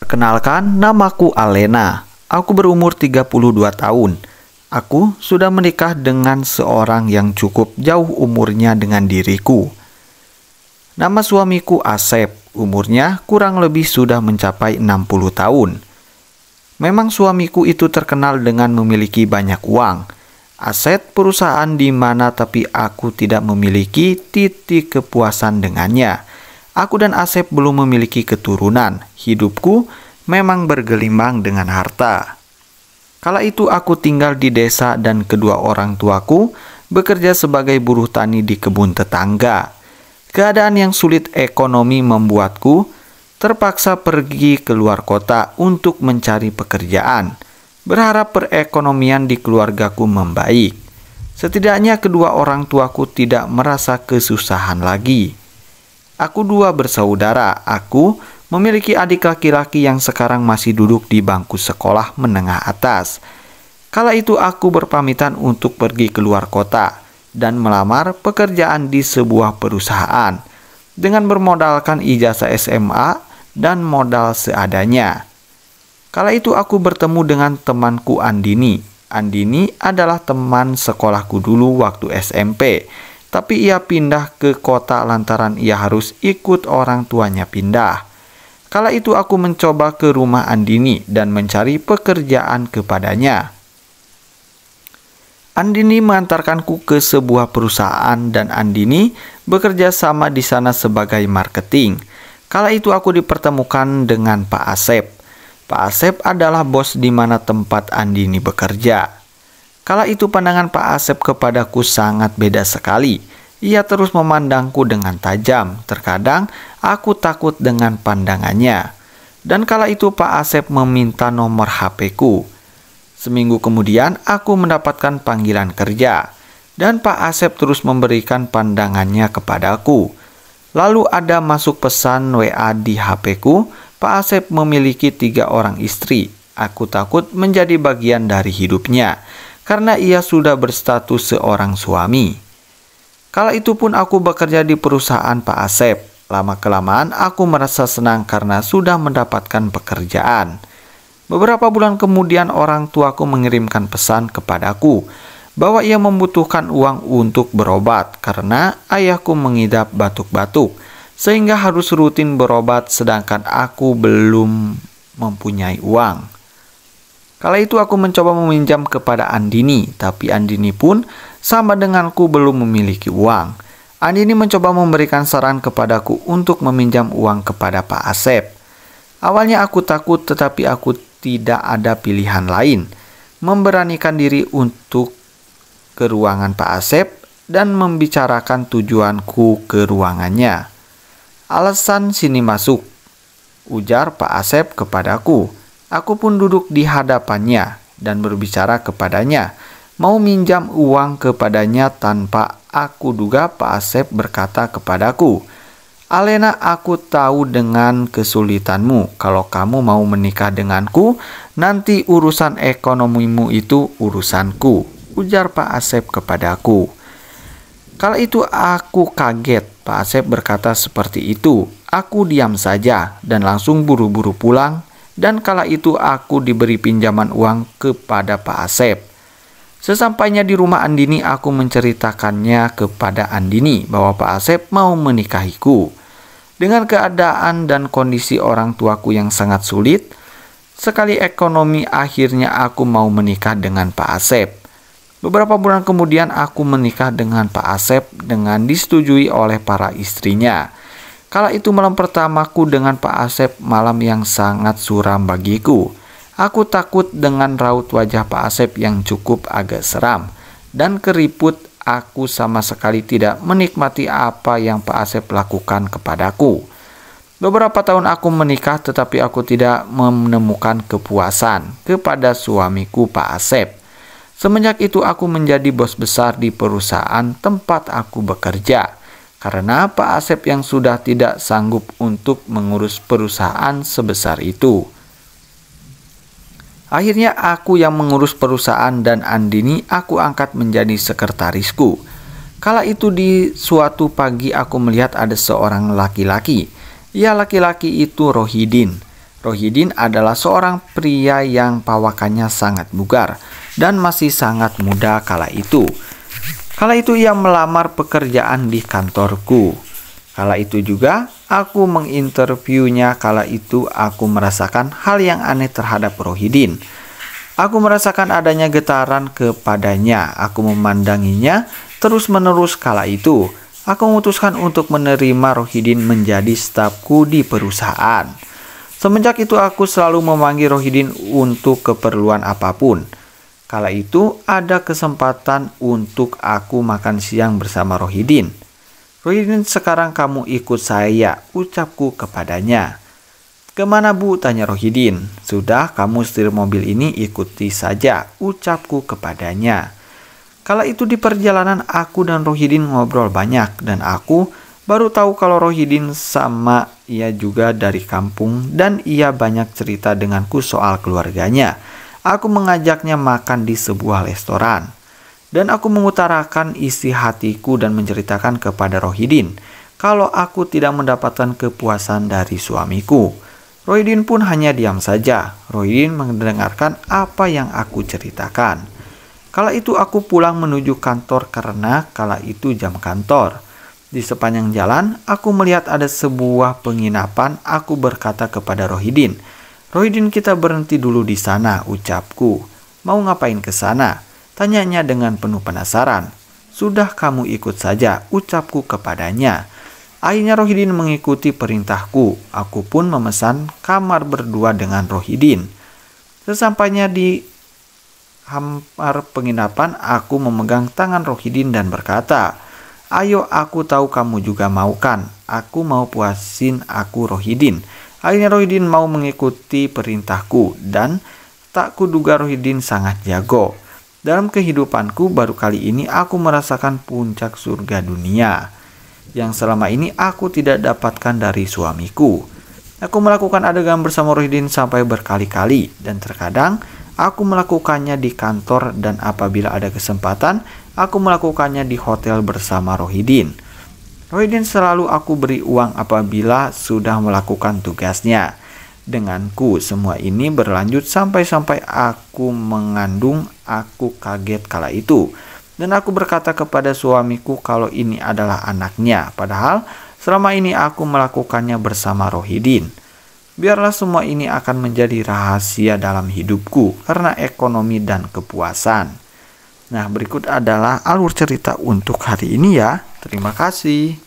Perkenalkan, namaku Alena. Aku berumur 32 tahun. Aku sudah menikah dengan seorang yang cukup jauh umurnya dengan diriku. Nama suamiku Asep, umurnya kurang lebih sudah mencapai 60 tahun. Memang suamiku itu terkenal dengan memiliki banyak uang, aset perusahaan di mana, tapi aku tidak memiliki titik kepuasan dengannya. Aku dan Asep belum memiliki keturunan. Hidupku memang bergelimang dengan harta. Kala itu aku tinggal di desa dan kedua orang tuaku bekerja sebagai buruh tani di kebun tetangga. Keadaan yang sulit ekonomi membuatku terpaksa pergi keluar kota untuk mencari pekerjaan, berharap perekonomian di keluargaku membaik. Setidaknya kedua orang tuaku tidak merasa kesusahan lagi. Aku dua bersaudara. Aku memiliki adik laki-laki yang sekarang masih duduk di bangku sekolah menengah atas. Kala itu aku berpamitan untuk pergi keluar kota dan melamar pekerjaan di sebuah perusahaan dengan bermodalkan ijazah SMA dan modal seadanya. Kala itu aku bertemu dengan temanku Andini. Andini adalah teman sekolahku dulu waktu SMP, tapi ia pindah ke kota lantaran ia harus ikut orang tuanya pindah. Kala itu aku mencoba ke rumah Andini dan mencari pekerjaan kepadanya. Andini mengantarkanku ke sebuah perusahaan dan Andini bekerja sama di sana sebagai marketing. Kala itu aku dipertemukan dengan Pak Asep. Pak Asep adalah bos di mana tempat Andini bekerja. Kala itu pandangan Pak Asep kepadaku sangat beda sekali. Ia terus memandangku dengan tajam. Terkadang aku takut dengan pandangannya. Dan kala itu Pak Asep meminta nomor HP-ku. Seminggu kemudian aku mendapatkan panggilan kerja. Dan Pak Asep terus memberikan pandangannya kepadaku. Lalu ada masuk pesan WA di HP-ku. Pak Asep memiliki 3 orang istri. Aku takut menjadi bagian dari hidupnya, karena ia sudah berstatus seorang suami. Kala itu pun aku bekerja di perusahaan Pak Asep. Lama-kelamaan aku merasa senang karena sudah mendapatkan pekerjaan. Beberapa bulan kemudian orang tuaku mengirimkan pesan kepadaku bahwa ia membutuhkan uang untuk berobat karena ayahku mengidap batuk-batuk sehingga harus rutin berobat sedangkan aku belum mempunyai uang. Kala itu aku mencoba meminjam kepada Andini, tapi Andini pun sama denganku belum memiliki uang. Andini mencoba memberikan saran kepadaku untuk meminjam uang kepada Pak Asep. Awalnya aku takut, tetapi aku tidak ada pilihan lain. Memberanikan diri untuk ke ruangan Pak Asep dan membicarakan tujuanku ke ruangannya. Alasan sini masuk, ujar Pak Asep kepadaku. Aku pun duduk di hadapannya dan berbicara kepadanya, mau minjam uang kepadanya. Tanpa aku duga Pak Asep berkata kepadaku, "Alena, aku tahu dengan kesulitanmu. Kalau kamu mau menikah denganku, nanti urusan ekonomimu itu urusanku," ujar Pak Asep kepadaku. Kala itu aku kaget. Pak Asep berkata seperti itu. Aku diam saja dan langsung buru-buru pulang. Dan kala itu aku diberi pinjaman uang kepada Pak Asep. Sesampainya di rumah Andini, aku menceritakannya kepada Andini bahwa Pak Asep mau menikahiku. Dengan keadaan dan kondisi orang tuaku yang sangat sulit sekali ekonomi, akhirnya aku mau menikah dengan Pak Asep. Beberapa bulan kemudian aku menikah dengan Pak Asep dengan disetujui oleh para istrinya. Kala itu malam pertamaku dengan Pak Asep malam yang sangat suram bagiku. Aku takut dengan raut wajah Pak Asep yang cukup agak seram dan keriput. Aku sama sekali tidak menikmati apa yang Pak Asep lakukan kepadaku. Beberapa tahun aku menikah, tetapi aku tidak menemukan kepuasan kepada suamiku Pak Asep. Semenjak itu aku menjadi bos besar di perusahaan tempat aku bekerja. Karena Pak Asep yang sudah tidak sanggup untuk mengurus perusahaan sebesar itu. Akhirnya aku yang mengurus perusahaan dan Andini aku angkat menjadi sekretarisku. Kala itu di suatu pagi aku melihat ada seorang laki-laki. Ya, laki-laki itu Rohidin. Rohidin adalah seorang pria yang perawakannya sangat bugar dan masih sangat muda kala itu. Kala itu ia melamar pekerjaan di kantorku. Kala itu juga aku menginterviewnya. Kala itu aku merasakan hal yang aneh terhadap Rohidin. Aku merasakan adanya getaran kepadanya. Aku memandanginya terus-menerus kala itu. Aku memutuskan untuk menerima Rohidin menjadi stafku di perusahaan. Semenjak itu aku selalu memanggil Rohidin untuk keperluan apapun. Kala itu ada kesempatan untuk aku makan siang bersama Rohidin. "Rohidin, sekarang kamu ikut saya," ucapku kepadanya. "Kemana, Bu?" tanya Rohidin. "Sudah, kamu setir mobil ini, ikuti saja," ucapku kepadanya. Kala itu di perjalanan aku dan Rohidin ngobrol banyak, dan aku baru tahu kalau Rohidin sama ia juga dari kampung dan ia banyak cerita denganku soal keluarganya. Aku mengajaknya makan di sebuah restoran, dan aku mengutarakan isi hatiku dan menceritakan kepada Rohidin kalau aku tidak mendapatkan kepuasan dari suamiku. Rohidin pun hanya diam saja. Rohidin mendengarkan apa yang aku ceritakan. Kala itu aku pulang menuju kantor karena kala itu jam kantor. Di sepanjang jalan aku melihat ada sebuah penginapan. Aku berkata kepada Rohidin, "Rohidin, kita berhenti dulu di sana," ucapku. "Mau ngapain ke sana?" tanyanya dengan penuh penasaran. "Sudah, kamu ikut saja," ucapku kepadanya. Akhirnya Rohidin mengikuti perintahku. Aku pun memesan kamar berdua dengan Rohidin. Sesampainya di kamar penginapan, aku memegang tangan Rohidin dan berkata, "Ayo, aku tahu kamu juga mau kan? Aku mau puasin aku, Rohidin." Akhirnya Rohidin mau mengikuti perintahku, dan tak kuduga Rohidin sangat jago. Dalam kehidupanku baru kali ini aku merasakan puncak surga dunia yang selama ini aku tidak dapatkan dari suamiku. Aku melakukan adegan bersama Rohidin sampai berkali-kali, dan terkadang aku melakukannya di kantor, dan apabila ada kesempatan aku melakukannya di hotel bersama Rohidin. Rohidin selalu aku beri uang apabila sudah melakukan tugasnya. Denganku semua ini berlanjut sampai aku mengandung. Aku kaget kala itu, dan aku berkata kepada suamiku kalau ini adalah anaknya, padahal selama ini aku melakukannya bersama Rohidin. Biarlah semua ini akan menjadi rahasia dalam hidupku karena ekonomi dan kepuasan. Nah, berikut adalah alur cerita untuk hari ini ya. Terima kasih.